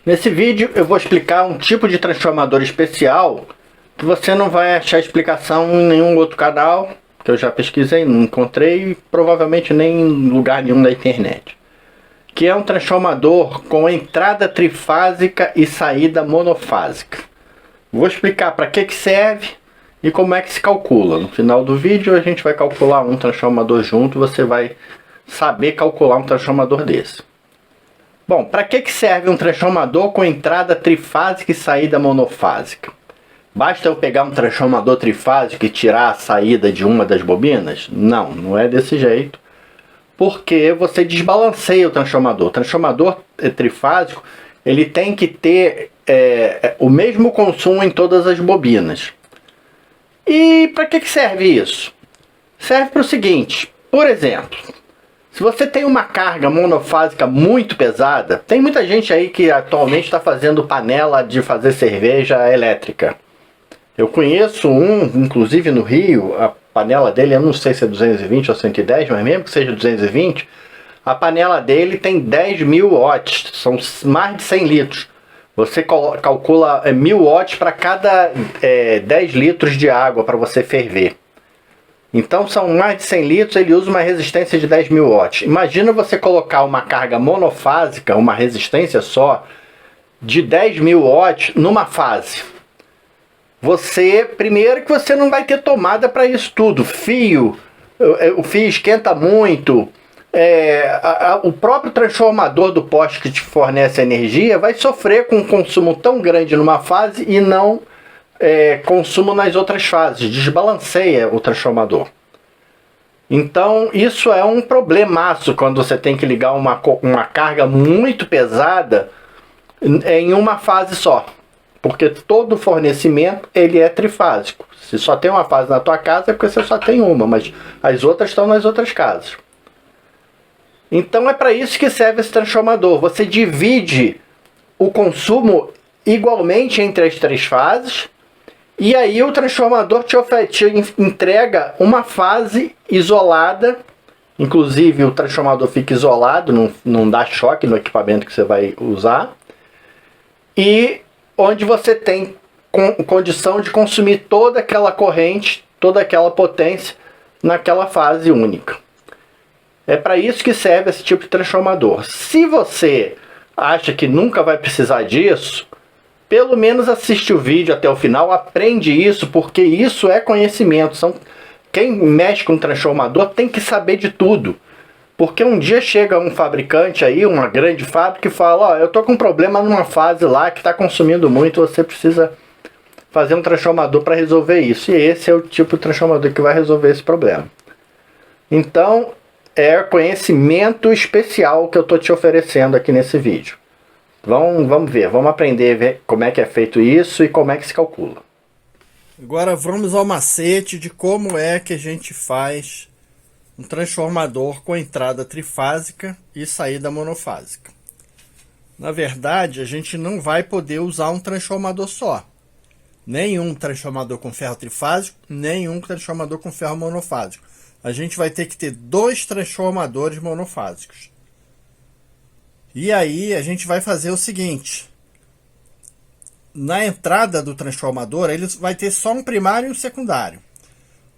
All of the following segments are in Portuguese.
Nesse vídeo eu vou explicar um tipo de transformador especial que você não vai achar explicação em nenhum outro canal, que eu já pesquisei, não encontrei, e provavelmente nem em lugar nenhum da internet. Que é um transformador com entrada trifásica e saída monofásica. Vou explicar para que serve e como é que se calcula. No final do vídeo a gente vai calcular um transformador junto, você vai saber calcular um transformador desse. Bom, para que serve um transformador com entrada trifásica e saída monofásica? Basta eu pegar um transformador trifásico e tirar a saída de uma das bobinas? Não, não é desse jeito. Porque você desbalanceia o transformador. O transformador trifásico ele tem que ter o mesmo consumo em todas as bobinas. E para que serve isso? Serve para o seguinte, por exemplo, se você tem uma carga monofásica muito pesada, tem muita gente aí que atualmente está fazendo panela de fazer cerveja elétrica. Eu conheço um, inclusive no Rio, a panela dele, eu não sei se é 220 ou 110, mas mesmo que seja 220, a panela dele tem 10.000 watts, são mais de 100 litros. Você calcula 1.000 watts para cada 10 litros de água para você ferver. Então são mais de 100 litros, ele usa uma resistência de 10.000 watts. Imagina você colocar uma carga monofásica, uma resistência só, de 10.000 watts numa fase. Primeiro que você não vai ter tomada para isso tudo. O fio esquenta muito. O próprio transformador do poste que te fornece energia vai sofrer com um consumo tão grande numa fase e não consumo nas outras fases, desbalanceia o transformador. Então isso é um problemaço quando você tem que ligar uma carga muito pesada em uma fase só, porque todo fornecimento ele é trifásico. Se só tem uma fase na tua casa é porque você só tem uma, mas as outras estão nas outras casas. Então é para isso que serve esse transformador. Você divide o consumo igualmente entre as três fases. E aí o transformador te entrega uma fase isolada, inclusive o transformador fica isolado, não dá choque no equipamento que você vai usar, e onde você tem condição de consumir toda aquela corrente, toda aquela potência naquela fase única. É para isso que serve esse tipo de transformador. Se você acha que nunca vai precisar disso, pelo menos assiste o vídeo até o final, aprende isso, porque isso é conhecimento. Quem mexe com transformador tem que saber de tudo. Porque um dia chega um fabricante aí, uma grande fábrica, e fala, ó, eu tô com um problema numa fase lá que está consumindo muito, você precisa fazer um transformador para resolver isso. E esse é o tipo de transformador que vai resolver esse problema. Então, é conhecimento especial que eu tô te oferecendo aqui nesse vídeo. Vamos ver, vamos aprender a ver como é que é feito isso e como é que se calcula. Agora vamos ao macete de como é que a gente faz um transformador com entrada trifásica e saída monofásica. Na verdade, a gente não vai poder usar um transformador só. Nenhum transformador com ferro trifásico, nenhum transformador com ferro monofásico. A gente vai ter que ter dois transformadores monofásicos. E aí a gente vai fazer o seguinte. Na entrada do transformador, ele vai ter só um primário e um secundário.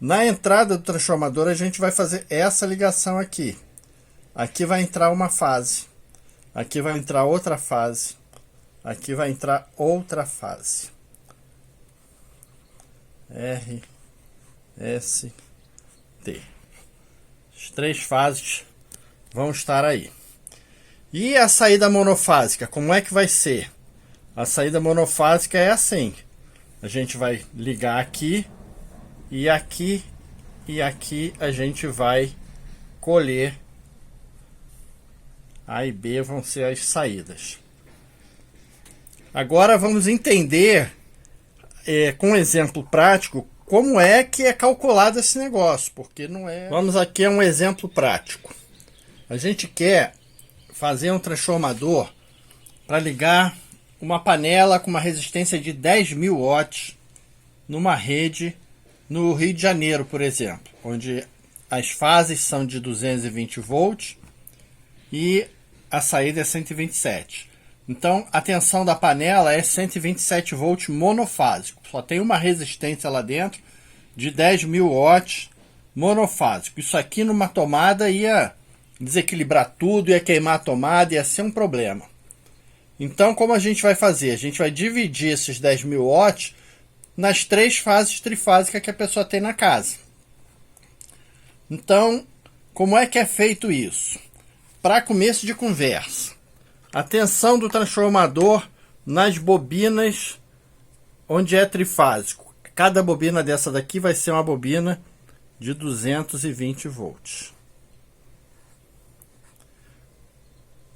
Na entrada do transformador, a gente vai fazer essa ligação aqui. Aqui vai entrar uma fase. Aqui vai entrar outra fase. Aqui vai entrar outra fase. R, S, T. As três fases vão estar aí. E a saída monofásica, como é que vai ser? A saída monofásica é assim. A gente vai ligar aqui e aqui a gente vai colher. A e B vão ser as saídas. Agora vamos entender com um exemplo prático como é que é calculado esse negócio, porque não é... Vamos aqui a um exemplo prático. A gente quer fazer um transformador para ligar uma panela com uma resistência de 10.000 watts numa rede no Rio de Janeiro, por exemplo, onde as fases são de 220 volts e a saída é 127. Então a tensão da panela é 127 volts monofásico. Só tem uma resistência lá dentro de 10.000 watts monofásico. Isso aqui numa tomada ia desequilibrar tudo, ia queimar a tomada, ia ser um problema. Então como a gente vai fazer? A gente vai dividir esses 10.000 watts nas 3 fases trifásicas que a pessoa tem na casa. Então, como é que é feito isso? Para começo de conversa, a tensão do transformador nas bobinas onde é trifásico. Cada bobina dessa daqui vai ser uma bobina de 220 volts.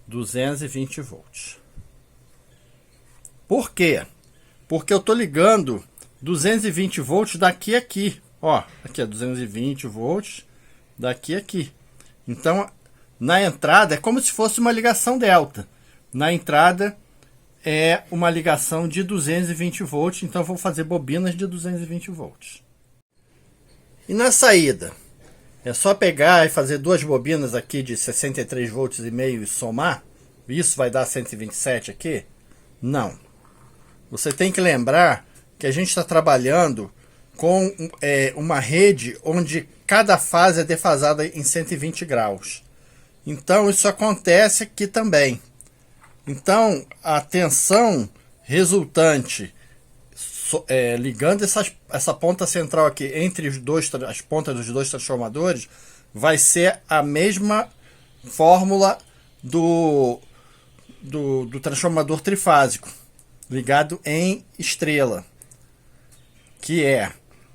220 volts. Por quê? Porque eu estou ligando 220 volts daqui a aqui. Ó, aqui é 220 volts daqui a aqui. Então, na entrada é como se fosse uma ligação delta. Na entrada é uma ligação de 220 volts, então eu vou fazer bobinas de 220 volts. E na saída? É só pegar e fazer 2 bobinas aqui de 63 volts e meio e somar? Isso vai dar 127 aqui? Não. Você tem que lembrar que a gente está trabalhando com uma rede onde cada fase é defasada em 120 graus. Então isso acontece aqui também. Então a tensão resultante ligando essa ponta central aqui entre as pontas dos 2 transformadores vai ser a mesma fórmula do transformador trifásico ligado em estrela, que é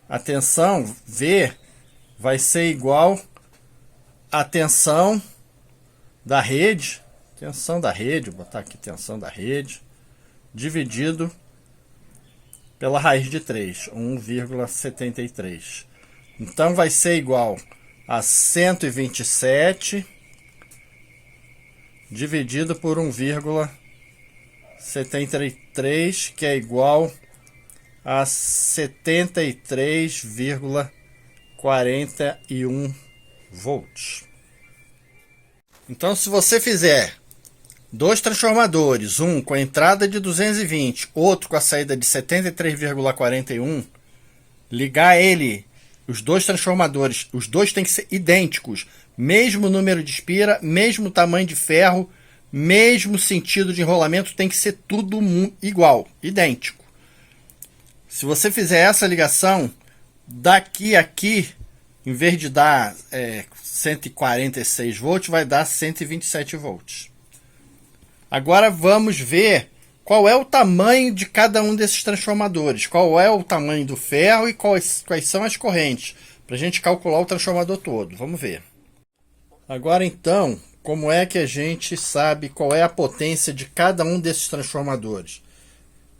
a tensão V vai ser igual à tensão da rede, vou botar aqui tensão da rede, dividido pela raiz de 3, 1,73. Então vai ser igual a 127 dividido por 1,73, que é igual a 73,41 volts. Então, se você fizer 2 transformadores, um com a entrada de 220, outro com a saída de 73,41, ligar os 2 transformadores, os 2 têm que ser idênticos, mesmo número de espira, mesmo tamanho de ferro, mesmo sentido de enrolamento, tem que ser tudo igual, idêntico. Se você fizer essa ligação, daqui a aqui, em vez de dar 146 volts, vai dar 127 volts. Agora vamos ver qual é o tamanho de cada um desses transformadores, qual é o tamanho do ferro e quais são as correntes, para a gente calcular o transformador todo. Vamos ver. Agora então, como é que a gente sabe qual é a potência de cada um desses transformadores?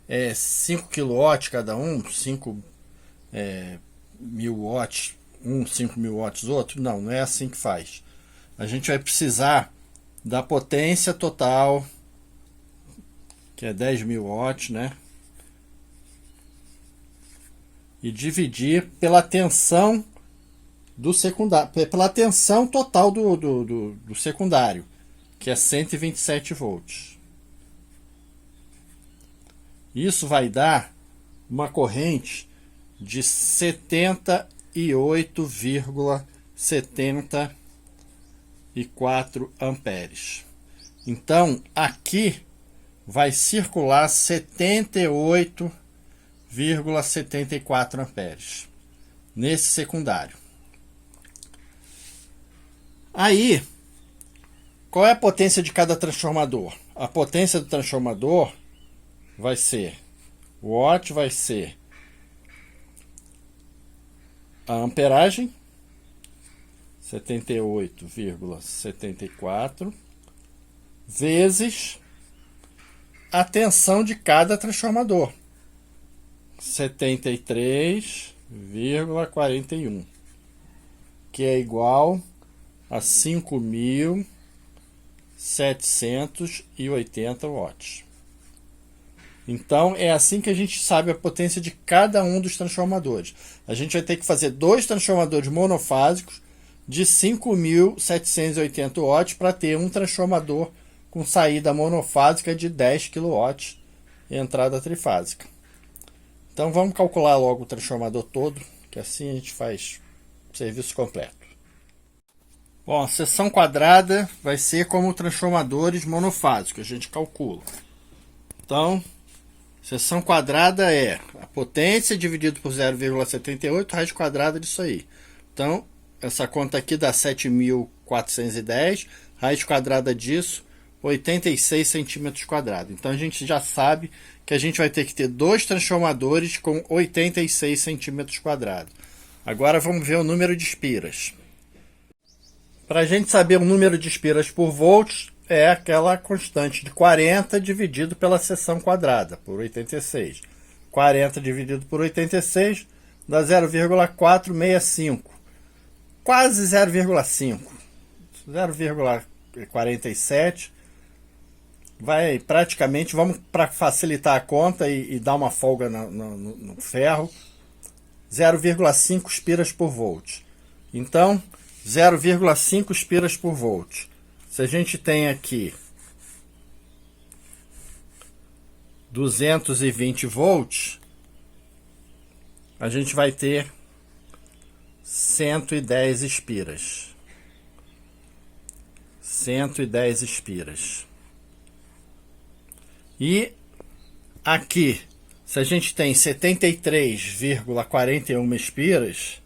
É 5 kW cada um, 5 mil watts, 5.000 watts outro? Não, não é assim que faz. A gente vai precisar da potência total, que é 10.000 watts, né? E dividir pela tensão do secundário, pela tensão total do secundário, que é 127 volts. Isso vai dar uma corrente de 78,74 amperes. Então, aqui vai circular 78,74 amperes nesse secundário. Aí, qual é a potência de cada transformador? A potência do transformador vai ser, o watt vai ser a amperagem, 78,74, vezes a tensão de cada transformador, 73,41, que é igual a 5.780 watts. Então é assim que a gente sabe a potência de cada um dos transformadores. A gente vai ter que fazer 2 transformadores monofásicos de 5.780 watts para ter um transformador com saída monofásica de 10 kW e entrada trifásica. Então vamos calcular logo o transformador todo, que assim a gente faz o serviço completo. Bom, a seção quadrada vai ser como transformadores monofásicos, a gente calcula. Então, seção quadrada é a potência dividido por 0,78, raiz quadrada disso aí. Então, essa conta aqui dá 7.410, raiz quadrada disso, 86 centímetros quadrados. Então, a gente já sabe que a gente vai ter que ter dois transformadores com 86 centímetros quadrados. Agora, vamos ver o número de espiras. Para a gente saber o número de espiras por volts, é aquela constante de 40 dividido pela seção quadrada, por 86. 40 dividido por 86 dá 0,465. Quase 0,5. 0,47. Vai praticamente, vamos para facilitar a conta e dar uma folga no ferro, 0,5 espiras por volt. Então, 0,5 espiras por volt. Se a gente tem aqui 220 volts, a gente vai ter 110 espiras. 110 espiras. E aqui, se a gente tem 73,41 espiras,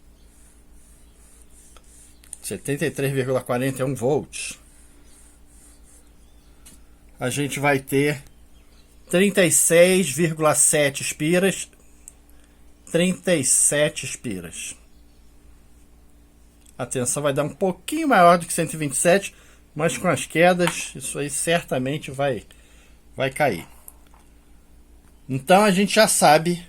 73,41 volts, a gente vai ter 36,7 espiras. 37 espiras. A tensão vai dar um pouquinho maior do que 127, mas com as quedas, isso aí certamente vai cair. Então a gente já sabe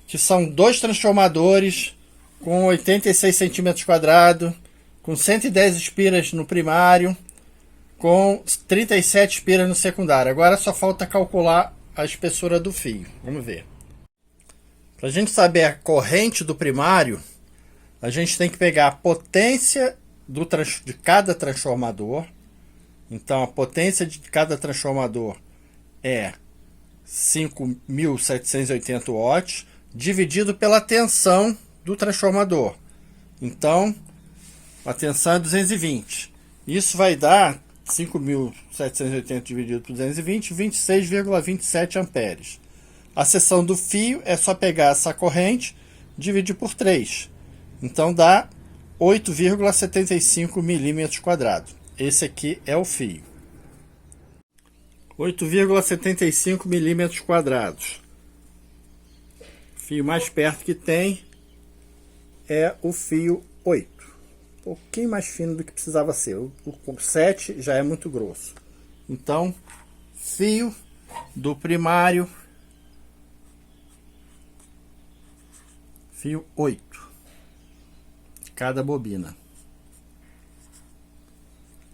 que são dois transformadores com 86 centímetros quadrados, com 110 espiras no primário, com 37 espiras no secundário. Agora só falta calcular a espessura do fio. Vamos ver. Para a gente saber a corrente do primário, a gente tem que pegar a potência de cada transformador. Então a potência de cada transformador é 5.780 watts, dividido pela tensão do transformador. Então, a tensão é 220. Isso vai dar 5.780 dividido por 220, 26,27 amperes. A seção do fio é só pegar essa corrente, dividir por 3. Então dá 8,75 milímetros quadrados. Esse aqui é o fio. 8,75 milímetros quadrados. O fio mais perto que tem é o fio 8. Um pouquinho mais fino do que precisava ser. O 7 já é muito grosso. Então, fio do primário, fio 8. Cada bobina.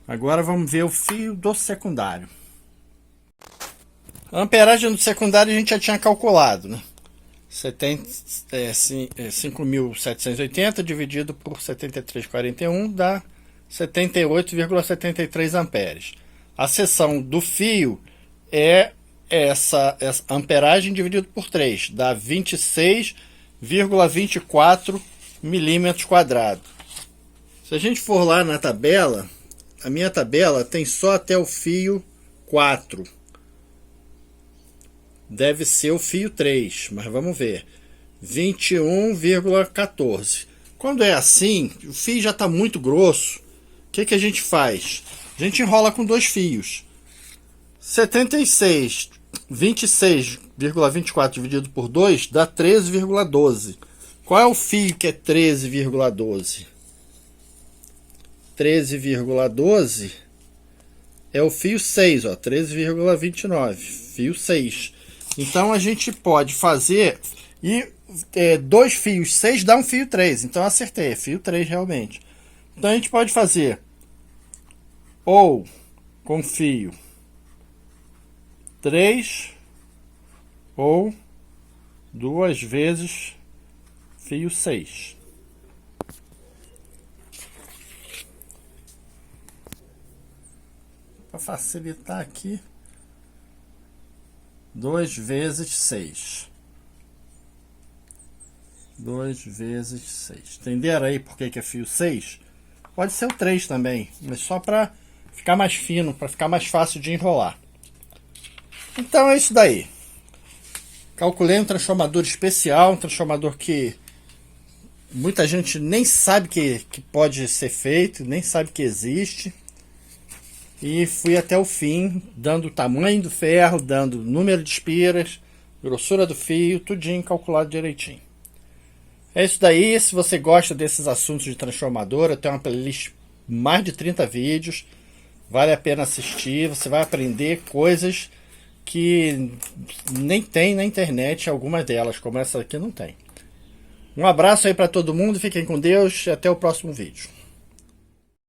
Agora vamos ver o fio do secundário. A amperagem do secundário a gente já tinha calculado, né? 5.780 dividido por 73,41 dá 78,73 amperes. A seção do fio é essa amperagem dividido por 3, dá 26,24 milímetros quadrados. Se a gente for lá na tabela, a minha tabela tem só até o fio 4. Deve ser o fio 3, mas vamos ver. 21,14. Quando é assim, o fio já está muito grosso. O que a gente faz? A gente enrola com dois fios. 26,24 dividido por 2 dá 13,12. Qual é o fio que é 13,12? 13,12 é o fio 6, ó, 13,29, fio 6. Então a gente pode fazer, e dois fios 6 dá um fio 3, então acertei, é fio 3 realmente. Então a gente pode fazer ou com fio 3 ou 2 vezes fio 6. Para para facilitar aqui, 2 vezes 6. 2 vezes 6. Entenderam aí por que é fio 6? Pode ser o 3 também, mas só para ficar mais fino, para ficar mais fácil de enrolar. Então é isso daí. Calculei um transformador especial, um transformador que muita gente nem sabe que pode ser feito, nem sabe que existe. E fui até o fim, dando o tamanho do ferro, dando o número de espiras, grossura do fio, tudinho calculado direitinho. É isso daí. Se você gosta desses assuntos de transformador, eu tenho uma playlist mais de 30 vídeos. Vale a pena assistir, você vai aprender coisas que nem tem na internet, algumas delas, como essa aqui não tem. Um abraço aí para todo mundo, fiquem com Deus e até o próximo vídeo.